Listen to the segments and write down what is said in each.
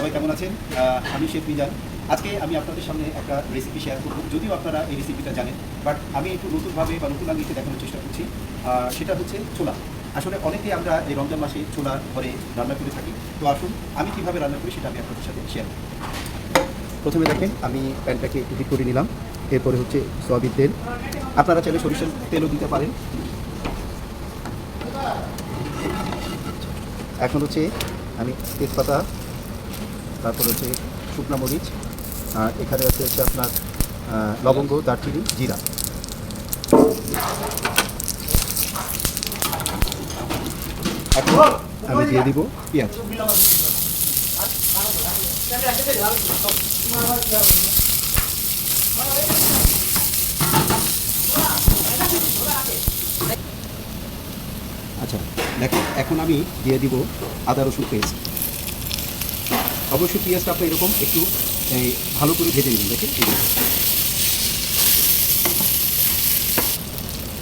সবাই কেমন আছেন? আমি শেখ মিজান। আজকে আমি আপনাদের সামনে একটা রেসিপি শেয়ার করব। যদিও আপনারা এই রেসিপিটা জানেন, বাট আমি একটু নতুনভাবে বা নতুন আঙ্গিকে দেখানোর চেষ্টা করছি। সেটা হচ্ছে ছোলা। আসলে অনেকেই আমরা এই রমজান মাসে ছোলা ঘরে রান্না করে থাকি। তো আসুন আমি কীভাবে রান্না করি সেটা আমি আপনাদের সাথে শেয়ার করি। প্রথমে দেখেন আমি প্যানটাকে একটু হিট করে নিলাম। এরপরে হচ্ছে সয়াবিন তেল। আপনারা চাইলে সরিষার তেলও দিতে পারেন। এখন হচ্ছে আমি তেজপাতা, তারপর হচ্ছে শুকনা মরিচ, আর এখানে হচ্ছে আপনার লবঙ্গ, দারচিনি, জিরা। এখন আমি দিয়ে দিব পেঁয়াজ। আচ্ছা দেখো, এখন আমি দিয়ে দিব আদা রসুন পেস্ট। অবশ্যই পেঁয়াজটা আপনি এরকম একটু ভালো করে ভেজে নেবেন। দেখেন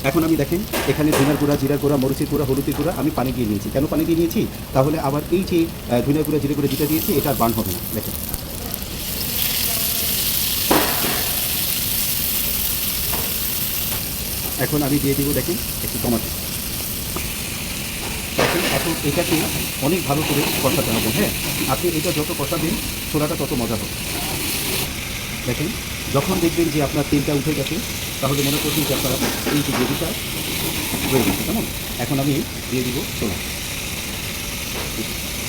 এখন আমি দেখেন এখানে ধনিয়ার গুঁড়া, জিরার গুঁড়া, মরিচের গুঁড়া, হলুদের গুঁড়া আমি পানি দিয়ে নিয়েছি। কেন পানি দিয়ে নিয়েছি? তাহলে আবার এই যে ধনিয়ার গুঁড়া, জিরে গুঁড়া যেটা দিয়েছি এটা আর বার্ন হবে না। দেখেন এখন আমি দিয়ে দিব দেখেন একটু টমেটো। দেখেন এখন এটাকে অনেক ভালো করে কষাতে হবে। হ্যাঁ, আপনি এটা যত কষাবেন ছোলাটা তত মজা হবে। দেখেন যখন দেখবেন যে আপনার তেলটা উঠে গেছে তাহলে মনে করবেন যে আপনার এই যে গ্রেভিটা হয়ে গেছে। কেমন? এখন আমি দিয়ে দিব ছোলা।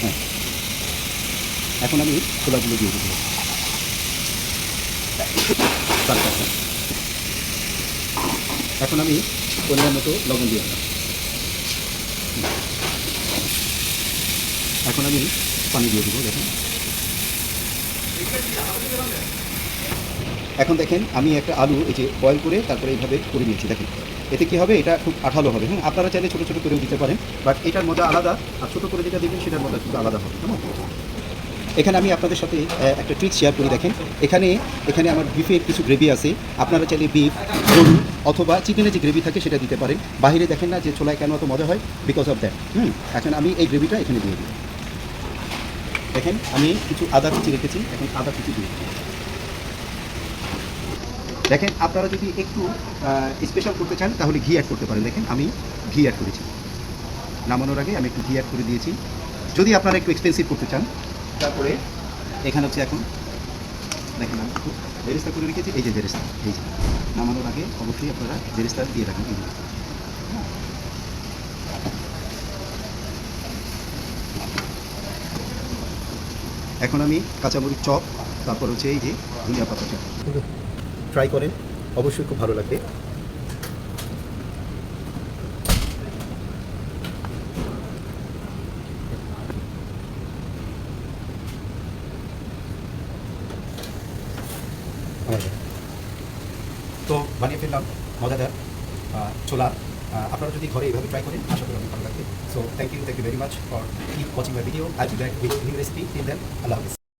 হ্যাঁ, এখন আমি ছোলাগুলো দিয়ে দিব। এখন আমি পরিমাণ মতো লবণ দিয়ে দিলাম। এখন আমি পানি দিয়ে দিব। দেখেন এখন দেখেন আমি একটা আলু এই যে বয়েল করে তারপরে এইভাবে করে নিয়েছি। দেখেন এতে কী হবে, এটা খুব আঠালো হবে। হ্যাঁ, আপনারা চাইলে ছোটো ছোটো করেও দিতে পারেন, বাট এটার মজা আলাদা। আর ছোটো করে যেটা দেবেন সেটার মজা কিন্তু আলাদা হবে। কেমন? এখানে আমি আপনাদের সাথে একটা ট্রিক শেয়ার করি। দেখেন এখানে আমার বিফের কিছু গ্রেভি আছে। আপনারা চাইলে বিফ, গরু অথবা চিকেনের যে গ্রেভি থাকে সেটা দিতে পারেন। বাইরে দেখেন না যে ছোলায় কেন এত মজা হয়, বিকজ অফ দ্যাট। এখন আমি এই গ্রেভিটা এখানে দিয়ে দিই। দেখেন আমি কিছু আদা কুচি রেখেছি, এখন আদা কুচি দিয়ে দিই। দেখেন আপনারা যদি একটু স্পেশাল করতে চান তাহলে ঘি অ্যাড করতে পারেন। দেখেন আমি ঘি অ্যাড করেছি। নামানোর আগে আমি একটু ঘি অ্যাড করে দিয়েছি। যদি আপনারা একটু এক্সপেন্সিভ করতে চান, তারপরে এখানে হচ্ছে এখন দেখেন আমি একটু বেরেস্তা করে রেখেছি। এই যে বেরেস্তা, এই যে নামানোর আগে অবশ্যই আপনারা বেরেস্তা দিয়ে রাখেন। এই এখন আমি কাঁচামরিচ চপ, তারপর হচ্ছে এই যে ধনিয়া পাতা চপ। ট্রাই করেন, অবশ্যই খুব ভালো লাগবে। তো বানিয়ে ফেললাম মজাদার ছোলা। আপনারা যদি ঘরে এইভাবে ট্রাই করেন আশা করি অনেক ভালো লাগবে। So thank you very much for keep watching my video. I will be back with new recipe. Till then, আল্লাহ হাফেজ।